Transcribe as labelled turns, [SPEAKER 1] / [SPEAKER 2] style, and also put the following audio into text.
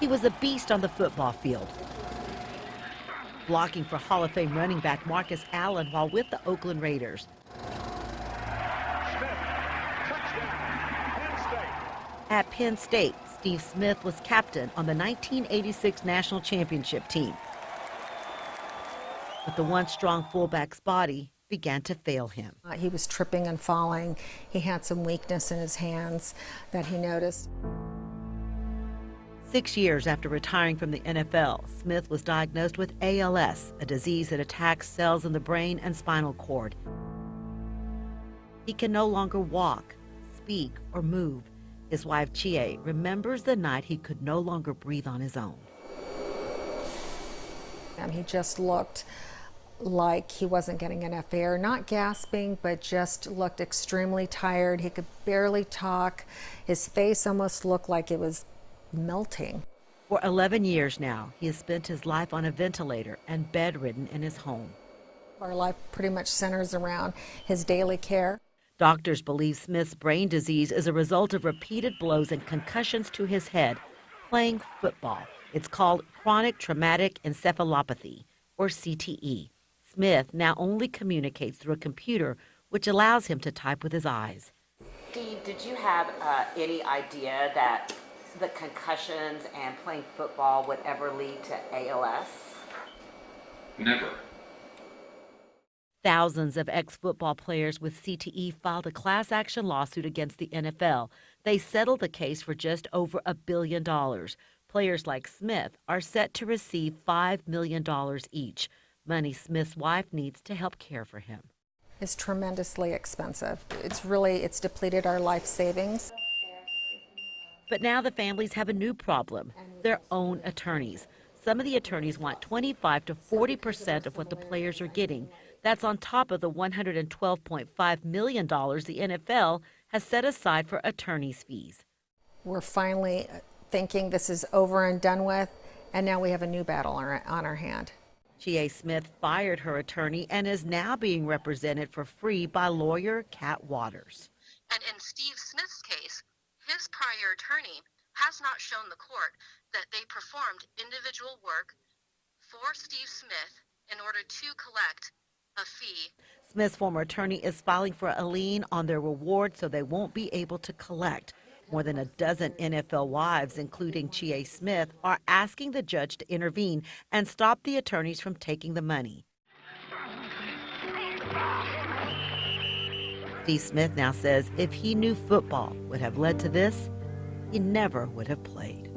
[SPEAKER 1] He was a beast on the football field, blocking for Hall of Fame running back Marcus Allen while with the Oakland Raiders. At Penn State, Steve Smith was captain on the 1986 national championship team. But the once strong fullback's body began to fail him.
[SPEAKER 2] He was tripping and falling. He had some weakness in his hands that he noticed.
[SPEAKER 1] 6 years after retiring from the NFL, Smith was diagnosed with ALS, a disease that attacks cells in the brain and spinal cord. He can no longer walk, speak, or move. His wife, Chie, remembers the night he could no longer breathe on his own.
[SPEAKER 2] And he just looked like he wasn't getting enough air, not gasping, but just looked extremely tired. He could barely talk. His face almost looked like it was melting.
[SPEAKER 1] For 11 years now, he has spent his life on a ventilator and bedridden in his home.
[SPEAKER 2] Our life pretty much centers around his daily care.
[SPEAKER 1] Doctors believe Smith's brain disease is a result of repeated blows and concussions to his head playing football. It's called chronic traumatic encephalopathy, or CTE. Smith now only communicates through a computer, which allows him to type with his eyes.
[SPEAKER 3] Steve, did you have any idea that the concussions and playing football would ever lead to ALS?
[SPEAKER 4] Never.
[SPEAKER 1] Thousands of ex-football players with CTE filed a class action lawsuit against the NFL. They settled the case for just over $1 billion. Players like Smith are set to receive $5 million each, money Smith's wife needs to help care for him.
[SPEAKER 2] It's tremendously expensive. It's depleted our life savings.
[SPEAKER 1] But now the families have a new problem, their own attorneys. Some of the attorneys want 25 to 40% of what the players are getting. That's on top of the $112.5 million the NFL has set aside for attorneys' fees.
[SPEAKER 2] We're finally thinking this is over and done with, and now we have a new battle on our hand.
[SPEAKER 1] Chie Smith fired her attorney and is now being represented for free by lawyer Kat Waters.
[SPEAKER 5] And in Steve Smith's case, his prior attorney has not shown the court that they performed individual work for Steve Smith in order to collect a fee.
[SPEAKER 1] Smith's former attorney is filing for a lien on their reward so they won't be able to collect. More than a dozen NFL wives, including Chie Smith, are asking the judge to intervene and stop the attorneys from taking the money. Steve Smith now says if he knew football would have led to this, he never would have played.